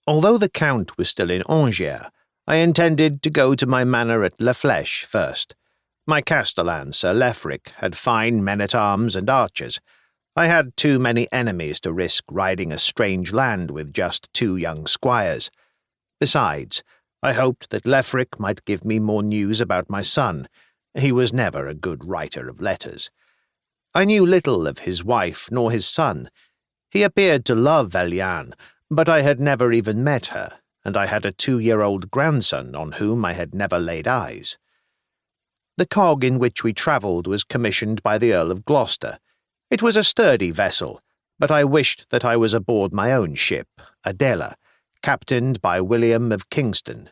Although the Count was still in Angers, I intended to go to my manor at La Flèche first. My castellan, Sir Lefric, had fine men-at-arms and archers. I had too many enemies to risk riding a strange land with just 2 young squires. Besides, I hoped that Lefric might give me more news about my son. He was never a good writer of letters. I knew little of his wife nor his son. He appeared to love Eliane, but I had never even met her, and I had a 2-year-old grandson on whom I had never laid eyes. The cog in which we travelled was commissioned by the Earl of Gloucester. It was a sturdy vessel, but I wished that I was aboard my own ship, Adela, captained by William of Kingston.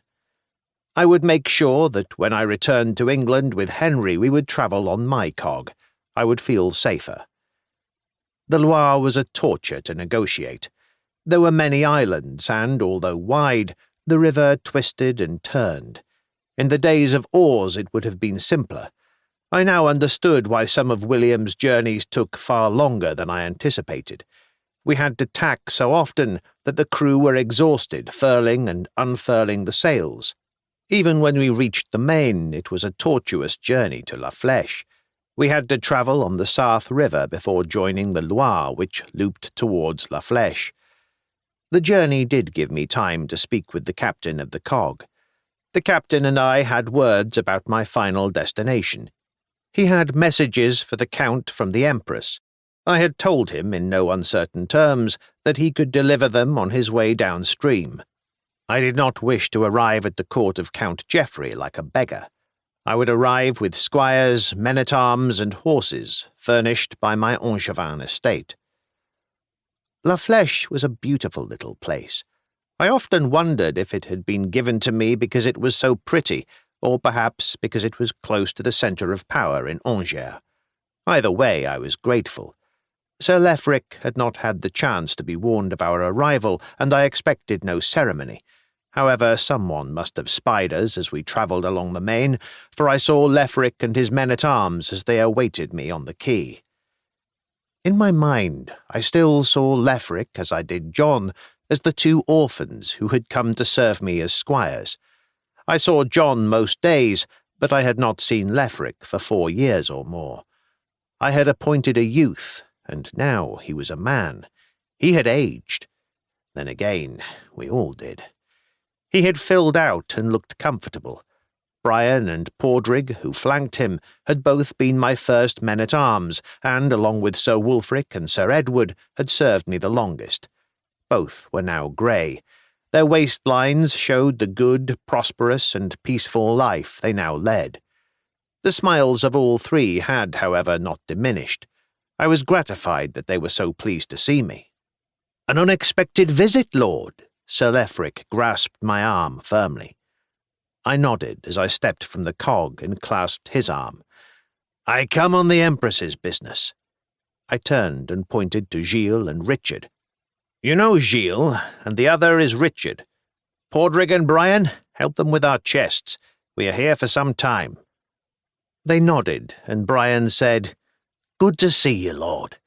I would make sure that when I returned to England with Henry we would travel on my cog. I would feel safer. The Loire was a torture to negotiate. There were many islands, and, although wide, the river twisted and turned. In the days of oars it would have been simpler. I now understood why some of William's journeys took far longer than I anticipated. We had to tack so often that the crew were exhausted furling and unfurling the sails. Even when we reached the Main, it was a tortuous journey to La Flèche. We had to travel on the Sarthe River before joining the Loire, which looped towards La Flèche. The journey did give me time to speak with the captain of the cog. The captain and I had words about my final destination. He had messages for the Count from the Empress. I had told him in no uncertain terms that he could deliver them on his way downstream. I did not wish to arrive at the court of Count Geoffrey like a beggar. I would arrive with squires, men-at-arms, and horses, furnished by my Angevin estate. La Flèche was a beautiful little place. I often wondered if it had been given to me because it was so pretty, or perhaps because it was close to the centre of power in Angers. Either way, I was grateful. Sir Lefric had not had the chance to be warned of our arrival, and I expected no ceremony. However, someone must have spied us as we travelled along the Main, for I saw Lefric and his men-at-arms as they awaited me on the quay. In my mind, I still saw Lefric, as I did John, as the 2 orphans who had come to serve me as squires. I saw John most days, but I had not seen Lefric for 4 years or more. I had appointed a youth, and now he was a man. He had aged. Then again, we all did. He had filled out and looked comfortable. Brian and Padraig, who flanked him, had both been my first men-at-arms, and, along with Sir Wulfric and Sir Edward, had served me the longest. Both were now grey. Their waistlines showed the good, prosperous, and peaceful life they now led. The smiles of all 3 had, however, not diminished. I was gratified that they were so pleased to see me. "An unexpected visit, Lord." Sir Lefric grasped my arm firmly. I nodded as I stepped from the cog and clasped his arm. "I come on the Empress's business." I turned and pointed to Gilles and Richard. "You know Gilles, and the other is Richard. Padraig and Brian, help them with our chests. We are here for some time." They nodded, and Brian said, "Good to see you, Lord."